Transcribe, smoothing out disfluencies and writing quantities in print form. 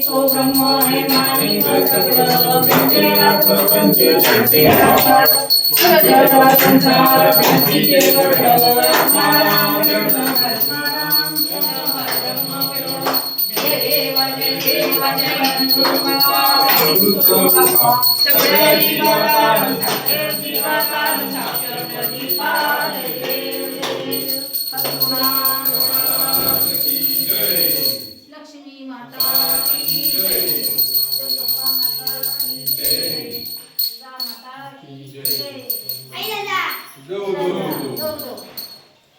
तो ब्रह्म है मानी सगळं विद्या प्रपंच जगते आधार सजला संसार भीतीचे वडव आत्माराम आत्माराम जय देवा जय देवा जय रूपा सगळे जीवाकार सगळे जीवाकार शाश्वत दीपाल देव लक्ष्मी माता की जय जगदंबा माता की जय माता की जय आई दादा